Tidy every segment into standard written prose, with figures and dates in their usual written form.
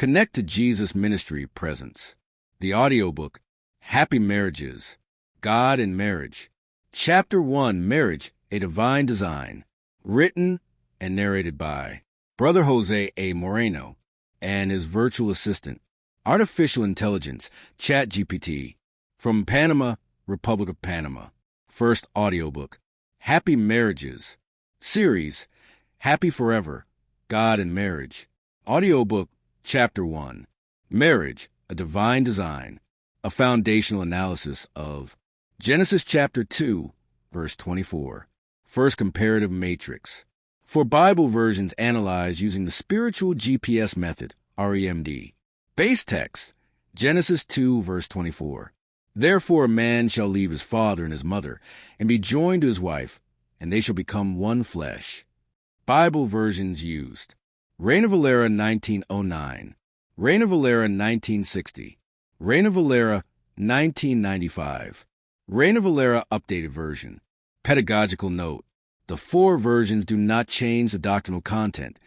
Connect to Jesus Ministry Presence. The audiobook, Happy Marriages, God and Marriage. Chapter 1, Marriage, A Divine Design. Written and narrated by Brother Jose A. Moreno and his virtual assistant, Artificial Intelligence, ChatGPT, from Panama, Republic of Panama. First audiobook, Happy Marriages. Series, Happy Forever, God and Marriage. Audiobook, Chapter 1, Marriage, A Divine Design. A foundational analysis of Genesis chapter 2, verse 24. First comparative matrix. For Bible versions analyzed using the Spiritual GPS method, REMD. Base text, Genesis 2, verse 24. Therefore a man shall leave his father and his mother, and be joined to his wife, and they shall become one flesh. Bible versions used. Reina Valera 1909. Reina Valera 1960. Reina Valera 1995. Reina Valera updated version. Pedagogical note. The four versions do not change the doctrinal content.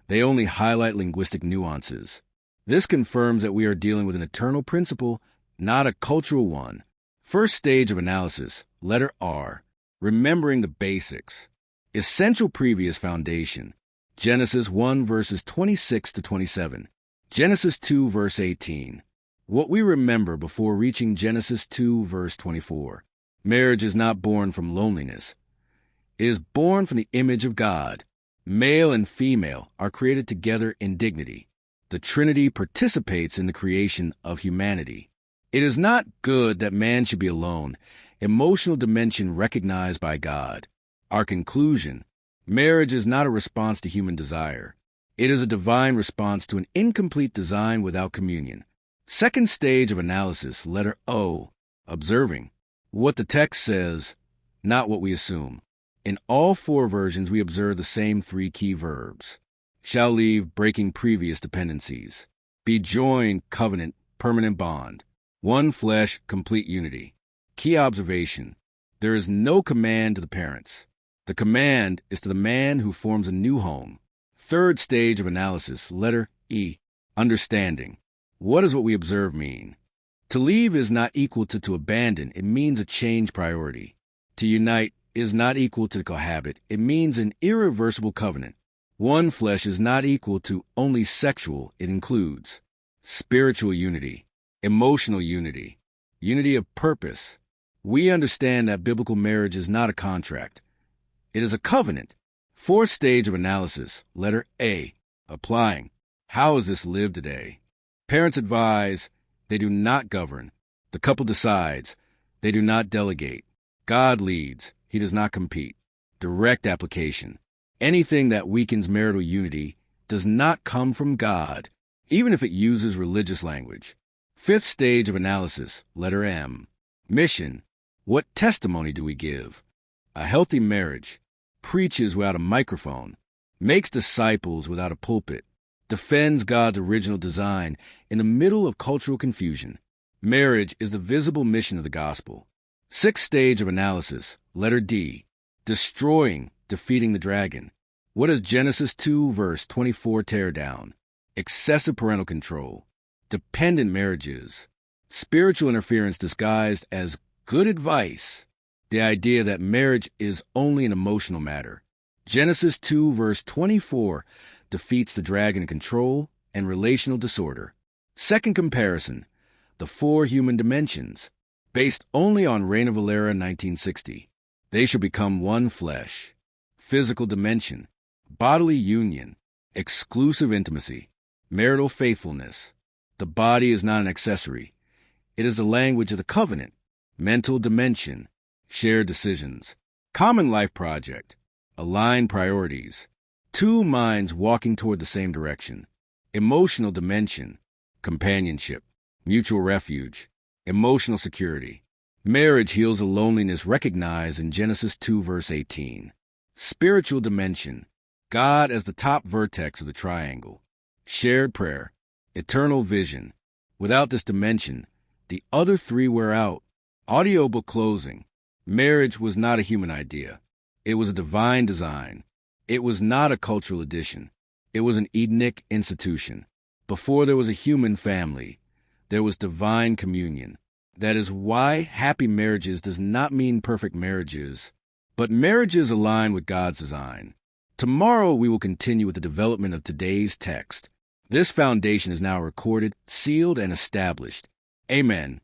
They only highlight linguistic nuances. This confirms that we are dealing with an eternal principle, not a cultural one. First stage of analysis, letter R. Remembering the basics. Essential previous foundation. Genesis 1 verses 26 to 27. Genesis 2 verse 18. What we remember before reaching Genesis 2 verse 24. Marriage is not born from loneliness. It is born from the image of God. Male and female are created together in dignity. The Trinity participates in the creation of humanity. It is not good that man should be alone. Emotional dimension recognized by God. Our conclusion, marriage is not a response to human desire. It is a divine response to an incomplete design without communion. Second stage of analysis, letter O, observing. What the text says, not what we assume. In all four versions, we observe the same three key verbs. Shall leave, breaking previous dependencies. Be joined, covenant, permanent bond. One flesh, complete unity. Key observation. There is no command to the parents. The command is to the man who forms a new home. Third stage of analysis, letter E, understanding. What does what we observe mean? To leave is not equal to abandon. It means a change priority. To unite is not equal to cohabit. It means an irreversible covenant. One flesh is not equal to only sexual. It includes spiritual unity, emotional unity, unity of purpose. We understand that biblical marriage is not a contract. It is a covenant. Fourth stage of analysis, letter A, applying. How is this lived today? Parents advise. They do not govern. The couple decides. They do not delegate. God leads. He does not compete. Direct application. Anything that weakens marital unity does not come from God, even if it uses religious language. Fifth stage of analysis, letter M. Mission. What testimony do we give? A healthy marriage. Preaches without a microphone. Makes disciples without a pulpit. Defends God's original design in the middle of cultural confusion. Marriage is the visible mission of the gospel. Sixth stage of analysis, letter D. Destroying, defeating the dragon. What does Genesis 2 verse 24 tear down? Excessive parental control. Dependent marriages. Spiritual interference disguised as good advice. The idea that marriage is only an emotional matter. Genesis 2 verse 24 defeats the dragon control and relational disorder. Second comparison, the four human dimensions, based only on Reina Valera 1960. They shall become one flesh. Physical dimension, bodily union, exclusive intimacy, marital faithfulness. The body is not an accessory. It is the language of the covenant. Mental dimension, shared decisions. Common life project, aligned priorities. Two minds walking toward the same direction. Emotional dimension, companionship, mutual refuge, emotional security. Marriage heals the loneliness recognized in Genesis 2 verse 18. Spiritual dimension, God as the top vertex of the triangle. Shared prayer, eternal vision. Without this dimension, the other three wear out. Audiobook closing. Marriage was not a human idea. It was a divine design. It was not a cultural addition. It was an Edenic institution. Before there was a human family, there was divine communion. That is why happy marriages does not mean perfect marriages, but marriages aligned with God's design. Tomorrow we will continue with the development of today's text. This foundation is now recorded, sealed, and established. Amen.